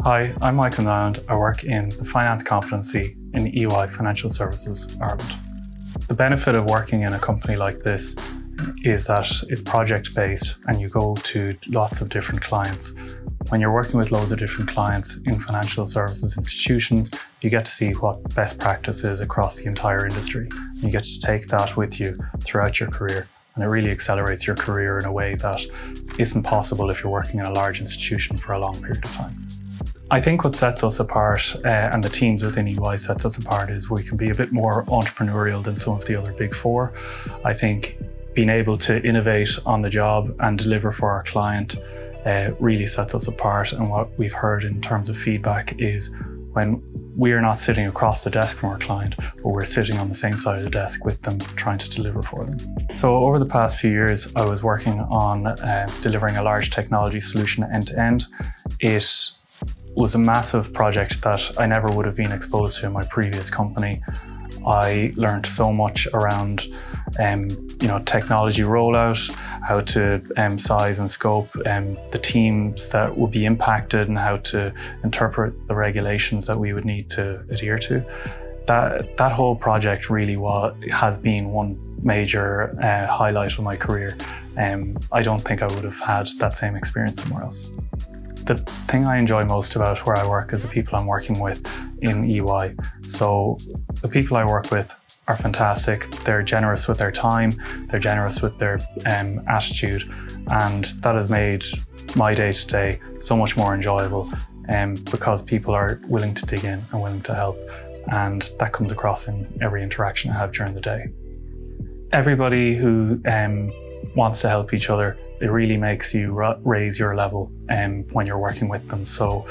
Hi, I'm Niland. I work in the finance competency in EY Financial Services Ireland. The benefit of working in a company like this is that it's project-based and you go to lots of different clients. When you're working with loads of different clients in financial services institutions, you get to see what best practice is across the entire industry. And you get to take that with you throughout your career. And it really accelerates your career in a way that isn't possible if you're working in a large institution for a long period of time. I think what sets us apart, and the teams within EY sets us apart, is we can be a bit more entrepreneurial than some of the other big four. I think being able to innovate on the job and deliver for our client really sets us apart. And what we've heard in terms of feedback is when we're not sitting across the desk from our client, but we're sitting on the same side of the desk with them, trying to deliver for them. So over the past few years, I was working on delivering a large technology solution end-to-end. It was a massive project that I never would have been exposed to in my previous company. I learned so much around technology rollout, how to size and scope the teams that would be impacted and how to interpret the regulations that we would need to adhere to. That whole project really has been one major highlight of my career. I don't think I would have had that same experience somewhere else. The thing I enjoy most about where I work is the people I'm working with in EY. So the people I work with are fantastic. They're generous with their time, they're generous with their attitude, and that has made my day-to-day so much more enjoyable because people are willing to dig in and willing to help, and that comes across in every interaction I have during the day. Everybody who wants to help each other, it really makes you raise your level when you're working with them. So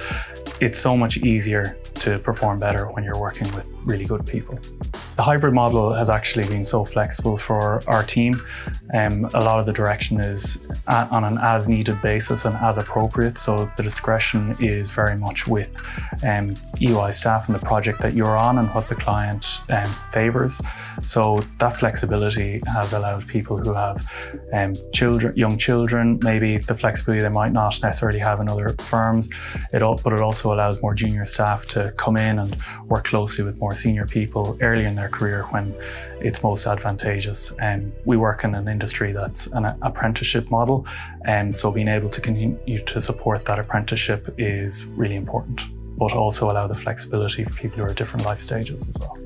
it's so much easier to perform better when you're working with really good people. The hybrid model has actually been so flexible for our team. A lot of the direction is on an as-needed basis and as appropriate, so the discretion is very much with EY staff and the project that you're on and what the client favours. So that flexibility has allowed people who have young children, maybe the flexibility they might not necessarily have in other firms, but it also allows more junior staff to come in and work closely with more senior people early in their career when it's most advantageous. We work in an industry that's an apprenticeship model, so being able to continue to support that apprenticeship is really important, but also allow the flexibility for people who are at different life stages as well.